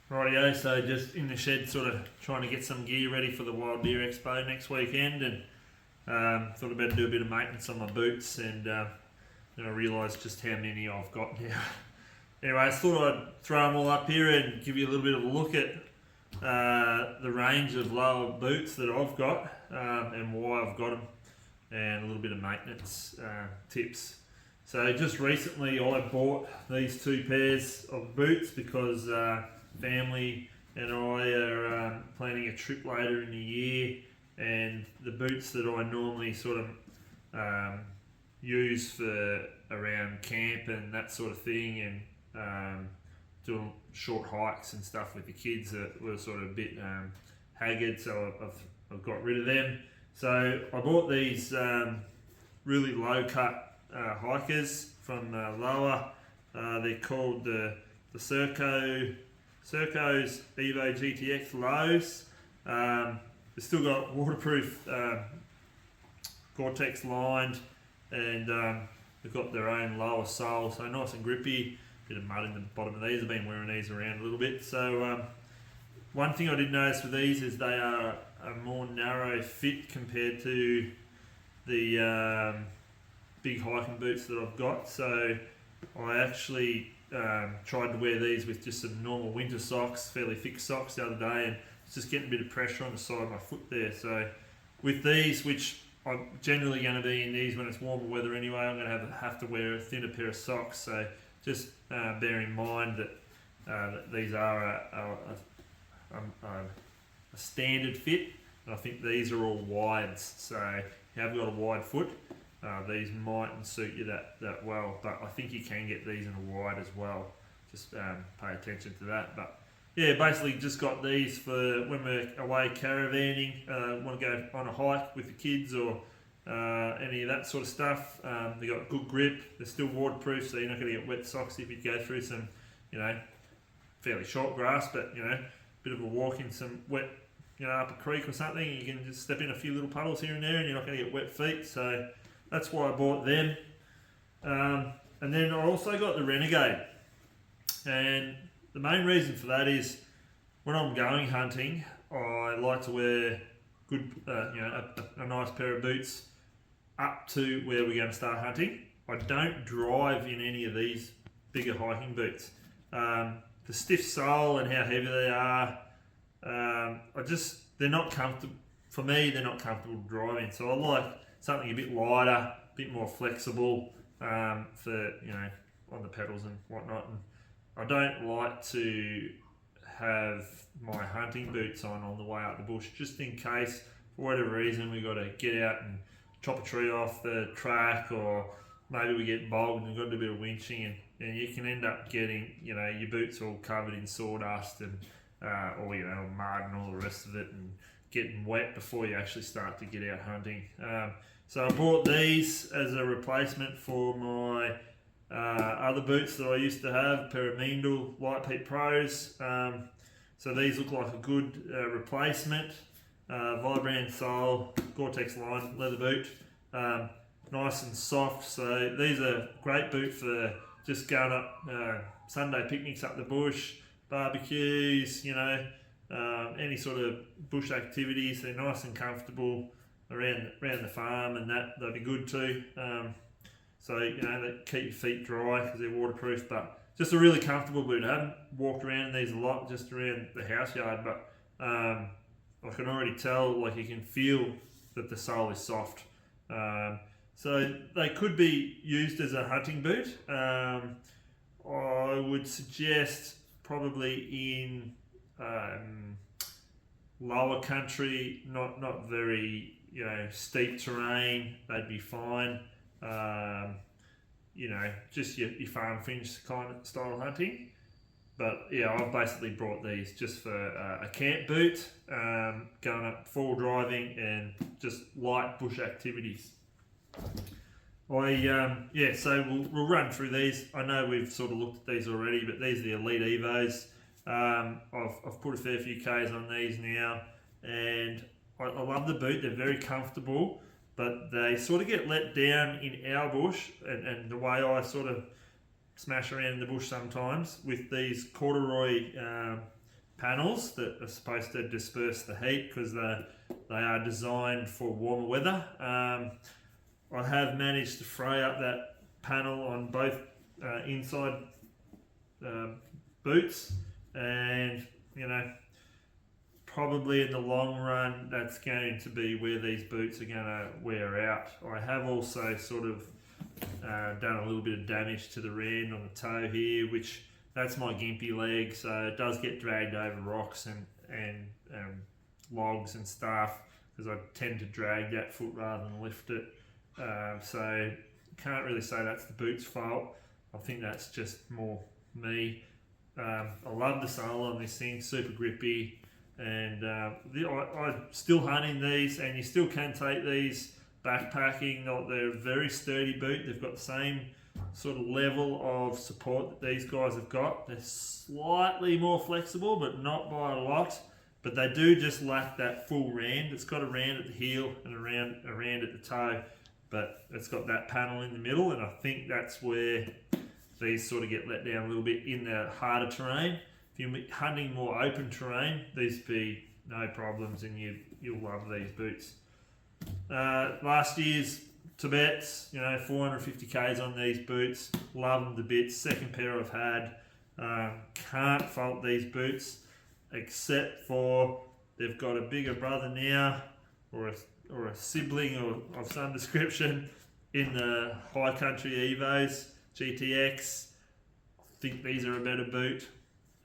Rightio, so just in the shed sort of trying to get some gear ready for the Wild Beer Expo next weekend, and thought I'd better do a bit of maintenance on my boots, and then I realised just how many I've got now. Anyway, I thought I'd throw them all up here and give you a little bit of a look at the range of LOWA boots that I've got and why I've got them, and a little bit of maintenance tips. So just recently I bought these two pairs of boots because family and I are planning a trip later in the year, and the boots that I normally sort of use for around camp and that sort of thing, and doing short hikes and stuff with the kids that were sort of a bit haggard, so I've got rid of them. So I bought these really low cut hikers from LOWA. They're called the Serco's Evo GTX Lows. They've still got waterproof Gore-Tex lined, and they've got their own lower sole, so nice and grippy. Bit of mud in the bottom of these. I've been wearing these around a little bit. So one thing I did notice with these is they are a more narrow fit compared to the big hiking boots that I've got. So I actually tried to wear these with just some normal winter socks, fairly thick socks the other day, and it's just getting a bit of pressure on the side of my foot there. So with these, which I'm generally going to be in these when it's warmer weather anyway, I'm going to have to wear a thinner pair of socks. So just bear in mind that these are a standard fit, and I think these are all wides. So if you have got a wide foot, these mightn't suit you that well, but I think you can get these in a wide as well. Just pay attention to that. But yeah, basically just got these for when we're away caravanning, want to go on a hike with the kids or any of that sort of stuff. They got good grip, they're still waterproof, so you're not going to get wet socks if you go through some, fairly short grass, but bit of a walk in some wet, up a creek or something. You can just step in a few little puddles here and there, and you're not going to get wet feet. So that's why I bought them. And then I also got the Renegade, and the main reason for that is when I'm going hunting, I like to wear good, a nice pair of boots up to where we're going to start hunting. I don't drive in any of these bigger hiking boots. The stiff sole and how heavy they are, they're not comfortable. For me, they're not comfortable driving. So I like something a bit lighter, a bit more flexible for, on the pedals and whatnot. And I don't like to have my hunting boots on the way out the bush, just in case, for whatever reason, we've got to get out and chop a tree off the track, or maybe we get bogged and got to do a bit of winching, and you can end up getting, your boots all covered in sawdust and or mud and all the rest of it, and getting wet before you actually start to get out hunting. So I bought these as a replacement for my other boots that I used to have, a pair of Meandle Light Peak Pros. So these look like a good replacement. Vibram sole, Gore-Tex line, leather boot, nice and soft. So these are great boot for just going up Sunday picnics up the bush, barbecues, any sort of bush activities. They're nice and comfortable around the farm, and they'll be good too. So they keep your feet dry because they're waterproof, but just a really comfortable boot. I haven't walked around in these a lot, just around the house yard, but I can already tell, you can feel that the sole is soft. So they could be used as a hunting boot. I would suggest probably in lower country, not very steep terrain, they'd be fine. Just your farm fringe kind of style hunting. But yeah, I've basically brought these just for a camp boot, going up full driving and just light bush activities. So we'll run through these. I know we've sort of looked at these already, but these are the Elite Evos. I've put a fair few Ks on these now, and I love the boot. They're very comfortable, but they sort of get let down in our bush, and the way I sort of smash around in the bush sometimes with these corduroy panels that are supposed to disperse the heat because they are designed for warmer weather. I have managed to fray up that panel on both inside boots, and probably in the long run that's going to be where these boots are going to wear out. I have also sort of done a little bit of damage to the rand on the toe here, which that's my gimpy leg, so it does get dragged over rocks and logs and stuff because I tend to drag that foot rather than lift it. So can't really say that's the boot's fault. I think that's just more me. I love the sole on this thing, super grippy, and I'm still hunting these, and you still can take these backpacking. They're a very sturdy boot. They've got the same sort of level of support that these guys have got. They're slightly more flexible, but not by a lot. But they do just lack that full rand. It's got a rand at the heel and a rand at the toe, but it's got that panel in the middle, and I think that's where these sort of get let down a little bit in the harder terrain. If you're hunting more open terrain, these be no problems, and you'll love these boots. Last year's Tibets, 450 Ks on these boots. Love them to bits. Second pair I've had. Can't fault these boots, except for they've got a bigger brother now, or a sibling of some description in the high country Evos GTX. I think these are a better boot.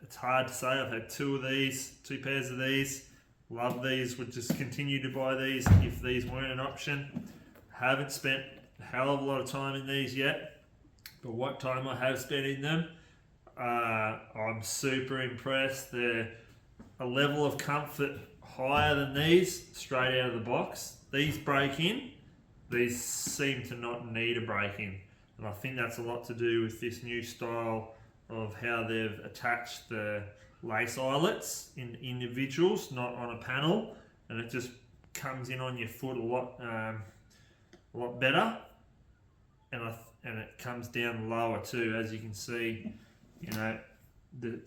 It's hard to say. I've had two pairs of these. Love these. Would just continue to buy these if these weren't an option. Haven't spent a hell of a lot of time in these yet, but what time I have spent in them, I'm super impressed. They're a level of comfort higher than these straight out of the box. These break in. These seem to not need a break in, and I think that's a lot to do with this new style of how they've attached the lace eyelets in individuals, not on a panel, and it just comes in on your foot a lot better, and it comes down lower too. As you can see, the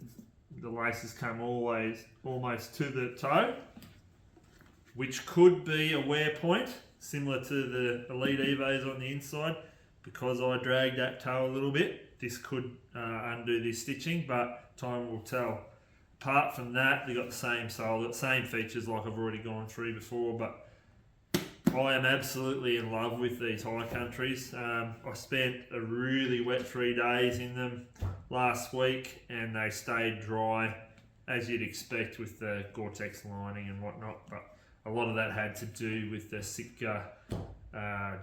laces come almost to the toe, which could be a wear point similar to the Elite Evos on the inside. Because I dragged that toe a little bit, this could undo this stitching, but time will tell. Apart from that, they've got the same sole, got the same features like I've already gone through before, but I am absolutely in love with these high countries. I spent a really wet 3 days in them last week, and they stayed dry as you'd expect with the Gore-Tex lining and whatnot, but a lot of that had to do with the Sitka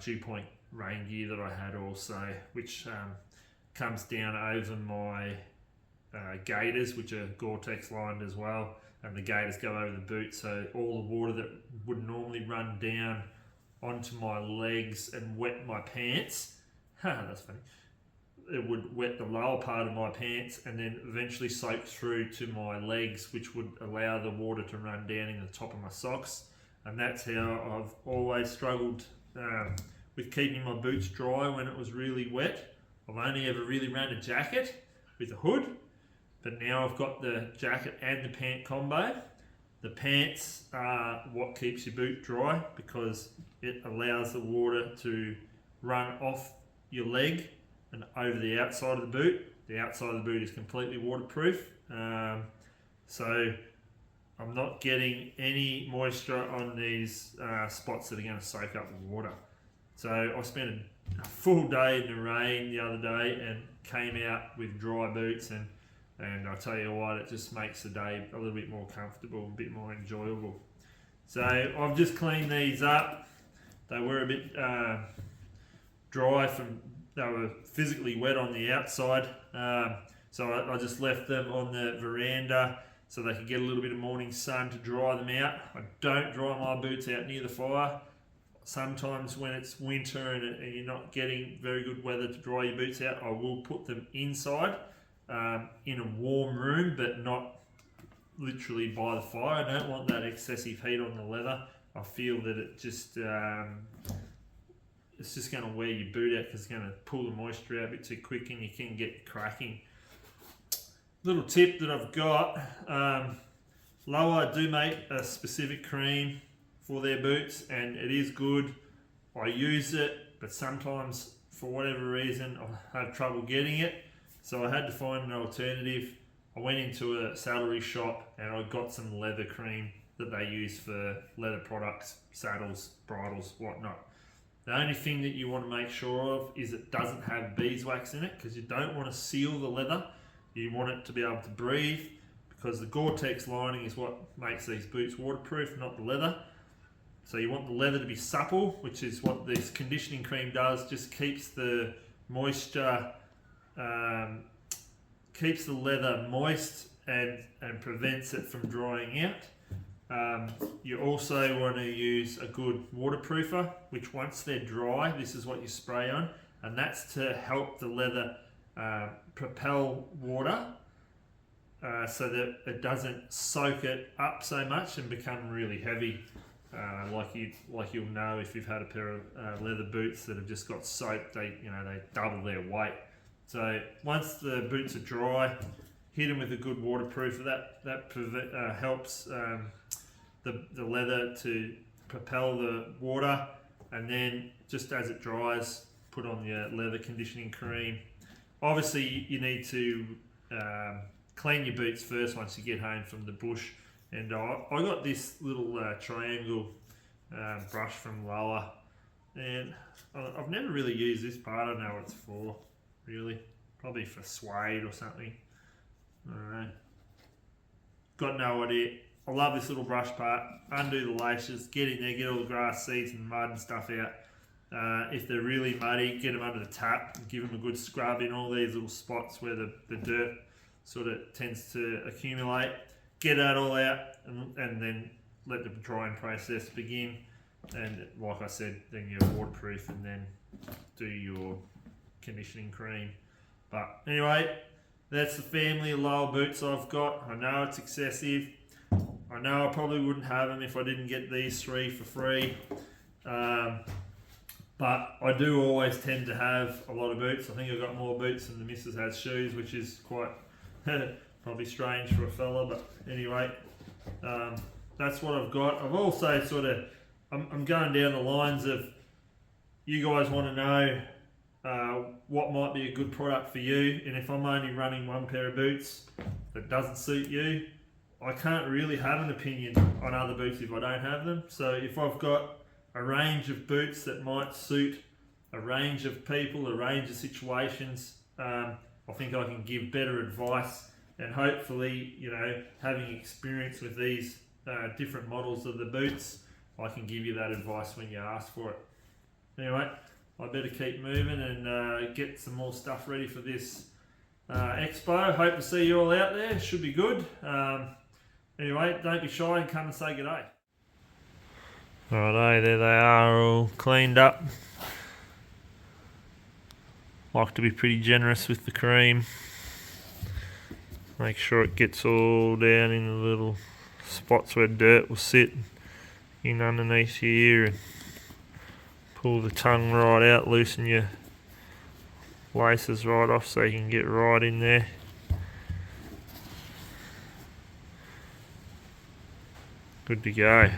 dew point rain gear that I had also, which comes down over my gaiters, which are Gore-Tex lined as well, and the gaiters go over the boot, so all the water that would normally run down onto my legs and wet my pants, that's funny, it would wet the lower part of my pants and then eventually soak through to my legs, which would allow the water to run down in the top of my socks. And that's how I've always struggled with keeping my boots dry when it was really wet. I've only ever really ran a jacket with a hood, but now I've got the jacket and the pant combo. The pants are what keeps your boot dry because it allows the water to run off your leg and over the outside of the boot. The outside of the boot is completely waterproof, so I'm not getting any moisture on these spots that are going to soak up the water. So I spent a full day in the rain the other day and came out with dry boots, and I tell you what, it just makes the day a little bit more comfortable, a bit more enjoyable. So I've just cleaned these up. They were a bit dry they were physically wet on the outside, so I just left them on the veranda so they could get a little bit of morning sun to dry them out. I don't dry my boots out near the fire. Sometimes when it's winter and you're not getting very good weather to dry your boots out, I will put them inside in a warm room, but not literally by the fire. I don't want that excessive heat on the leather. I feel that it's just going to wear your boot out because it's going to pull the moisture out a bit too quick and you can get cracking. Little tip that I've got, LOWA do make a specific cream for their boots, and it is good. I use it, but sometimes for whatever reason I have trouble getting it, so I had to find an alternative. I went into a saddlery shop and I got some leather cream that they use for leather products, saddles, bridles, whatnot. The only thing that you want to make sure of is it doesn't have beeswax in it, because you don't want to seal the leather. You want it to be able to breathe, because the Gore-Tex lining is what makes these boots waterproof, not the leather. So you want the leather to be supple, which is what this conditioning cream does. Just keeps the moisture, keeps the leather moist and prevents it from drying out. You also want to use a good waterproofer, which once they're dry, this is what you spray on, and that's to help the leather propel water so that it doesn't soak it up so much and become really heavy. Like you'll know if you've had a pair of leather boots that have just got soaked, they double their weight. So once the boots are dry, hit them with a good waterproofer. That helps the leather to propel the water, and then just as it dries, put on your leather conditioning cream. Obviously, you need to clean your boots first once you get home from the bush. And I got this little triangle brush from LOWA, and I've never really used this part. I don't know what it's for, really. Probably for suede or something. I don't know. Got no idea. I love this little brush part. Undo the laces, get in there, get all the grass seeds and mud and stuff out. If they're really muddy, get them under the tap and give them a good scrub in all these little spots where the dirt sort of tends to accumulate. Get that all out, and then let the drying process begin. And like I said, then you're waterproof, and then do your conditioning cream. But anyway, that's the family of LOWA boots I've got. I know it's excessive. I know I probably wouldn't have them if I didn't get these 3 for free. But I do always tend to have a lot of boots. I think I've got more boots than the missus has shoes, which is quite probably strange for a fella, but anyway, that's what I've got. I've also I'm going down the lines of, you guys want to know what might be a good product for you, and if I'm only running one pair of boots that doesn't suit you, I can't really have an opinion on other boots if I don't have them. So if I've got a range of boots that might suit a range of people, a range of situations, I think I can give better advice. And hopefully, having experience with these different models of the boots, I can give you that advice when you ask for it. Anyway, I better keep moving and get some more stuff ready for this expo. Hope to see you all out there. Should be good. Anyway, don't be shy and come and say good day. Righto, there they are, all cleaned up. Like to be pretty generous with the cream. Make sure it gets all down in the little spots where dirt will sit in underneath here, and pull the tongue right out, loosen your laces right off so you can get right in there. Good to go.